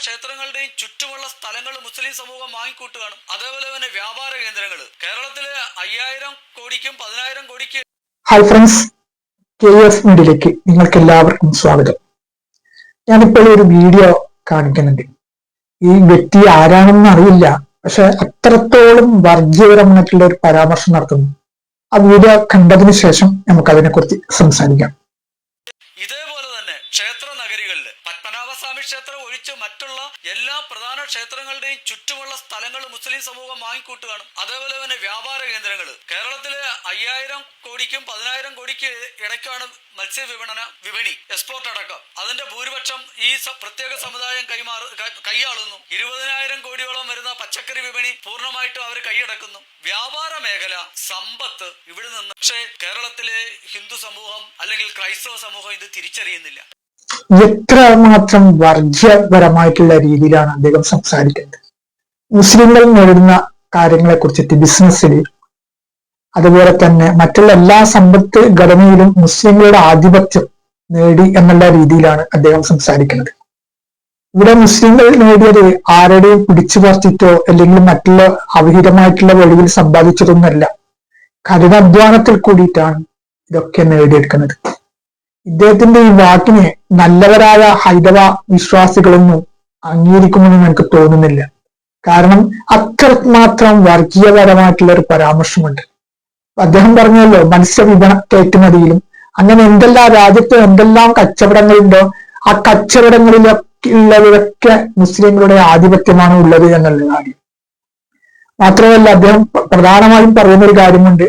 ക്ഷേത്രങ്ങളുടെയും ചുറ്റുമുള്ള സ്ഥലങ്ങൾ മുസ്ലിം സമൂഹം വാങ്ങിക്കൂട്ടുകയാണ്. അതേപോലെ തന്നെ വ്യാപാര കേന്ദ്രങ്ങൾ കേരളത്തിലെ 5000 കോടിക്കും 10000 കോടിക്ക്. ഹായ് ഫ്രണ്ട്സ്, KF മീഡിയയിലേക്ക് നിങ്ങൾക്ക് എല്ലാവർക്കും സ്വാഗതം. ഞാനിപ്പോൾ ഒരു വീഡിയോ കാണിക്കുന്നുണ്ട്. ഈ വ്യക്തി ആരാണെന്ന് അറിയില്ല, പക്ഷെ അത്രത്തോളം വർഗീയപരമായിട്ടുള്ള ഒരു പരാമർശം നടത്തുന്നു. ആ വീഡിയോ കണ്ടതിന് ശേഷം നമുക്ക് അതിനെക്കുറിച്ച് സംസാരിക്കാം. ഇതേപോലെ തന്നെ ക്ഷേത്ര നഗരികളിൽ പത്മനാഭസ്വാമി ക്ഷേത്രം ഒഴിച്ച് മറ്റുള്ള എല്ലാ പ്രധാന ക്ഷേത്രങ്ങളുടെയും ചുറ്റുമുള്ള സ്ഥലങ്ങൾ മുസ്ലിം സമൂഹം വാങ്ങിക്കൂട്ടുകയാണ്. അതേപോലെ തന്നെ വ്യാപാര കേന്ദ്രങ്ങൾ കേരളത്തിലെ 5000 കോടിക്കും 10000 കോടിക്ക് ഇടയ്ക്കാണ് മത്സ്യ വിപണി എക്സ്പോർട്ട് അടക്കം. അതിന്റെ ഭൂരിപക്ഷം ഈ പ്രത്യേക സമുദായം കൈയാളുന്നു. 20000 കോടിയോളം വരുന്ന പച്ചക്കറി വിപണി പൂർണ്ണമായിട്ടും അവർ കൈയടക്കുന്നു. വ്യാപാര മേഖല, സമ്പത്ത് ഇവിടെ നിന്ന്. പക്ഷേ കേരളത്തിലെ ഹിന്ദു സമൂഹം അല്ലെങ്കിൽ ക്രൈസ്തവ സമൂഹം ഇത് തിരിച്ചറിയുന്നില്ല. എത്രമാത്രം വർഗീയപരമായിട്ടുള്ള രീതിയിലാണ് അദ്ദേഹം സംസാരിക്കുന്നത്. മുസ്ലിങ്ങൾ നേരിടുന്ന കാര്യങ്ങളെ കുറിച്ചിട്ട് ബിസിനസ്സിൽ, അതുപോലെ തന്നെ മറ്റുള്ള എല്ലാ സമ്പത്ത് ഘടനയിലും മുസ്ലിങ്ങളുടെ ആധിപത്യം നേടി എന്നുള്ള രീതിയിലാണ് അദ്ദേഹം സംസാരിക്കുന്നത്. ഇവിടെ മുസ്ലിങ്ങൾ നേടിയത് ആരുടെയും പിടിച്ചു പറിച്ചിട്ടോ അല്ലെങ്കിൽ മറ്റുള്ള അവിഹിതമായിട്ടുള്ള വഴിയിൽ സമ്പാദിച്ചതൊന്നുമല്ല. കഠിനാധ്വാനത്തിൽ കൂടിയിട്ടാണ് ഇതൊക്കെ നേടിയെടുക്കുന്നത്. ഇദ്ദേഹത്തിന്റെ ഈ വാക്കിനെ നല്ലവരായ ഹൈന്ദവ വിശ്വാസികളൊന്നും അംഗീകരിക്കുമെന്ന് എനിക്ക് തോന്നുന്നില്ല. കാരണം അത്രമാത്രം വർഗീയപരമായിട്ടുള്ള ഒരു പരാമർശമുണ്ട്. അദ്ദേഹം പറഞ്ഞല്ലോ, മത്സ്യവിപണ കയറ്റുമതിയിലും അങ്ങനെ എന്തെല്ലാം രാജ്യത്ത് എന്തെല്ലാം കച്ചവടങ്ങളുണ്ടോ ആ കച്ചവടങ്ങളിലൊക്കെ മുസ്ലിങ്ങളുടെ ആധിപത്യമാണ് ഉള്ളത് എന്നുള്ള കാര്യം. മാത്രമല്ല അദ്ദേഹം പ്രധാനമായും പറയുന്ന ഒരു കാര്യമുണ്ട്,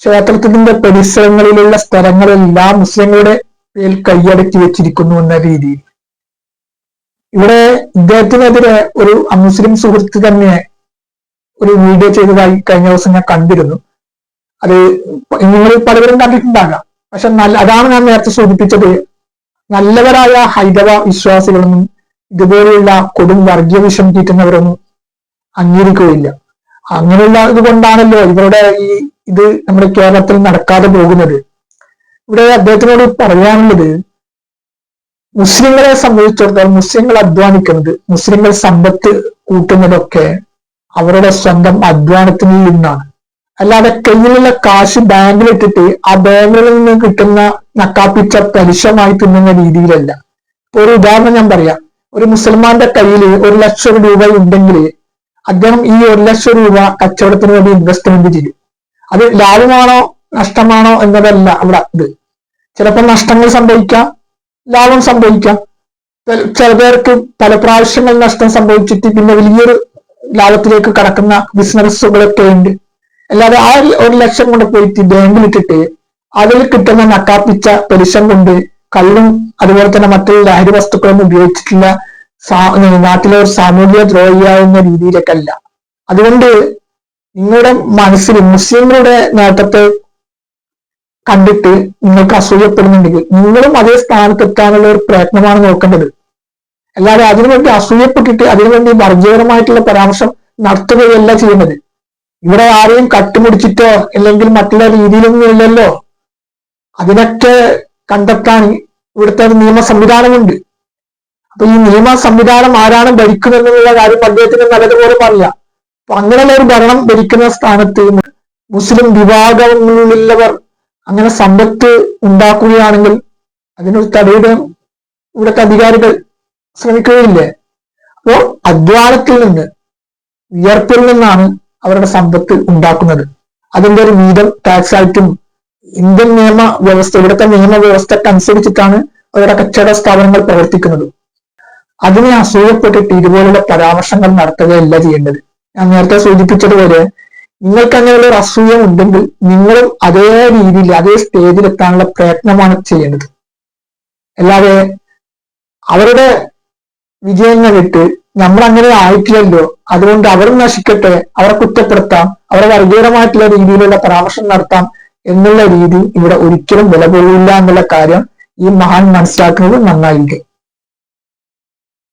ക്ഷേത്രത്തിന്റെ പരിസരങ്ങളിലുള്ള സ്ഥലങ്ങളെല്ലാം മുസ്ലിങ്ങളുടെ പേരിൽ കൈയടക്കി വെച്ചിരിക്കുന്നു എന്ന രീതിയിൽ. ഇവിടെ ഇദ്ദേഹത്തിനെതിരെ ഒരു അമുസ്ലിം സുഹൃത്ത് തന്നെ ഒരു വീഡിയോ ചെയ്തതായി കഴിഞ്ഞ ദിവസം ഞാൻ കണ്ടിരുന്നു. അത് നിങ്ങൾ പലവരും കണ്ടിട്ടുണ്ടാകാം. പക്ഷെ അതാണ് ഞാൻ നേരത്തെ സൂചിപ്പിച്ചത്, നല്ലവരായ ഹൈന്ദവ വിശ്വാസികളൊന്നും ഇതുപോലെയുള്ള കൊടും വർഗീയ വിഷം തീറ്റുന്നവരൊന്നും അംഗീകരിക്കുകയില്ല. അങ്ങനെയുള്ള ഇതുകൊണ്ടാണല്ലോ ഇവരുടെ ഇത് നമ്മുടെ കേരളത്തിൽ നടക്കാതെ പോകുന്നത്. ഇവിടെ അദ്ദേഹത്തിനോട് പറയാനുള്ളത്, മുസ്ലിങ്ങളെ സംബന്ധിച്ചിടത്തോളം മുസ്ലിങ്ങൾ അധ്വാനിക്കുന്നത്, മുസ്ലിങ്ങൾ സമ്പത്ത് കൂട്ടുന്നതൊക്കെ അവരുടെ സ്വന്തം അധ്വാനത്തിൽ നിന്നാണ്. അല്ലാതെ കയ്യിലുള്ള കാശ് ബാങ്കിലിട്ടിട്ട് ആ ബാങ്കിൽ നിന്ന് കിട്ടുന്ന നക്കാപ്പിച്ച പലിശമായി തിന്നുന്ന രീതിയിലല്ല. ഇപ്പൊ ഒരു ഉദാഹരണം ഞാൻ പറയാം. ഒരു മുസൽമാന്റെ കയ്യിൽ 1,00,000 രൂപ ഉണ്ടെങ്കിൽ അദ്ദേഹം ഈ 1,00,000 രൂപ കച്ചവടത്തിന് വേണ്ടി ഇൻവെസ്റ്റ്മെന്റ് ചെയ്യും. അത് ലാഭമാണോ നഷ്ടമാണോ എന്നതല്ല അവിടെ. ഇത് ചിലപ്പോൾ നഷ്ടങ്ങൾ സംഭവിക്കാം, ലാഭം സംഭവിക്കാം. ചില പേർക്ക് പല പ്രാവശ്യങ്ങൾ നഷ്ടം സംഭവിച്ചിട്ട് പിന്നെ വലിയൊരു ലാഭത്തിലേക്ക് കടക്കുന്ന ബിസിനസ്സുകളൊക്കെ ഉണ്ട്. അല്ലാതെ ആ 1,00,000 കൊണ്ട് പോയിട്ട് ബാങ്കിലിട്ടിട്ട് അതിൽ കിട്ടുന്ന നക്കാപ്പിച്ച പലിശ കൊണ്ട് കള്ളും അതുപോലെ തന്നെ മറ്റുള്ള ലഹരി വസ്തുക്കളൊന്നും ഉപയോഗിച്ചിട്ടില്ല നാട്ടിലെ ഒരു സാമൂഹ്യ ദ്രോഹിയാവുന്ന രീതിയിലേക്കല്ല. അതുകൊണ്ട് നിങ്ങളുടെ മനസ്സിൽ മുസ്ലിങ്ങളുടെ നേട്ടത്തെ കണ്ടിട്ട് നിങ്ങൾക്ക് അസൂയപ്പെടുന്നുണ്ടെങ്കിൽ നിങ്ങളും അതേ സ്ഥാനത്തെത്താനുള്ള ഒരു പ്രയത്നമാണ് നോക്കേണ്ടത്. അല്ലാതെ അതിനുവേണ്ടി അസൂയപ്പെട്ടിട്ട് അതിനുവേണ്ടി വർഗീയപരമായിട്ടുള്ള പരാമർശം നടത്തുകയല്ല ചെയ്യുന്നത്. ഇവിടെ ആരെയും കട്ടുമുടിച്ചിട്ടോ അല്ലെങ്കിൽ മറ്റുള്ള രീതിയിലൊന്നും ഇല്ലല്ലോ. അതിനൊക്കെ കണ്ടെത്താൻ ഇവിടുത്തെ ഒരു നിയമ സംവിധാനമുണ്ട്. അപ്പൊ ഈ നിയമ സംവിധാനം ആരാണ് ഭരിക്കുന്നതെന്നുള്ള കാര്യം അദ്ദേഹത്തിന് നല്ലതുപോലെ പറയാം. അപ്പൊ അങ്ങനെയുള്ള ഒരു ഭരണം ഭരിക്കുന്ന സ്ഥാനത്ത് മുസ്ലിം വിഭാഗങ്ങളിലുള്ളവർ അങ്ങനെ സമ്പത്ത് ഉണ്ടാക്കുകയാണെങ്കിൽ അതിനൊരു തടയിടാൻ ഇവിടുത്തെ അധികാരികൾ ശ്രമിക്കുകയില്ലേ? അപ്പോ അധ്വാനത്തിൽ നിന്ന്, വിയർപ്പിൽ നിന്നാണ് അവരുടെ സമ്പത്ത് ഉണ്ടാക്കുന്നത്. അതിന്റെ ഒരു വീതം ടാക്സ് ആയിട്ടും ഇന്ത്യൻ നിയമ വ്യവസ്ഥ, ഇവിടുത്തെ നിയമവ്യവസ്ഥക്കനുസരിച്ചിട്ടാണ് അവരുടെ കച്ചവട സ്ഥാപനങ്ങൾ പ്രവർത്തിക്കുന്നത്. അതിനെ അസൂയപ്പെട്ടിട്ട് ഇതുപോലുള്ള പരാമർശങ്ങൾ നടത്തുകയല്ല ചെയ്യേണ്ടത്. ഞാൻ നേരത്തെ സൂചിപ്പിച്ചതുപോലെ നിങ്ങൾക്ക് അങ്ങനെയുള്ള ഒരു അസൂയം ഉണ്ടെങ്കിൽ നിങ്ങളും അതേ രീതിയിൽ അതേ സ്റ്റേജിൽ എത്താനുള്ള പ്രയത്നമാണ് ചെയ്യേണ്ടത്. അല്ലാതെ അവരുടെ വിജയങ്ങൾ ഇട്ട് നമ്മൾ അങ്ങനെ ആയിട്ടില്ലല്ലോ, അതുകൊണ്ട് അവരും നശിക്കട്ടെ, അവരെ കുറ്റപ്പെടുത്താം, അവരെ വർഗീയമായിട്ടുള്ള രീതിയിലുള്ള പരാമർശം നടത്താം എന്നുള്ള രീതി ഇവിടെ ഒരിക്കലും വില പോകില്ല എന്നുള്ള കാര്യം ഈ മഹാൻ മനസ്സിലാക്കുന്നത് നന്നായിരിക്കും.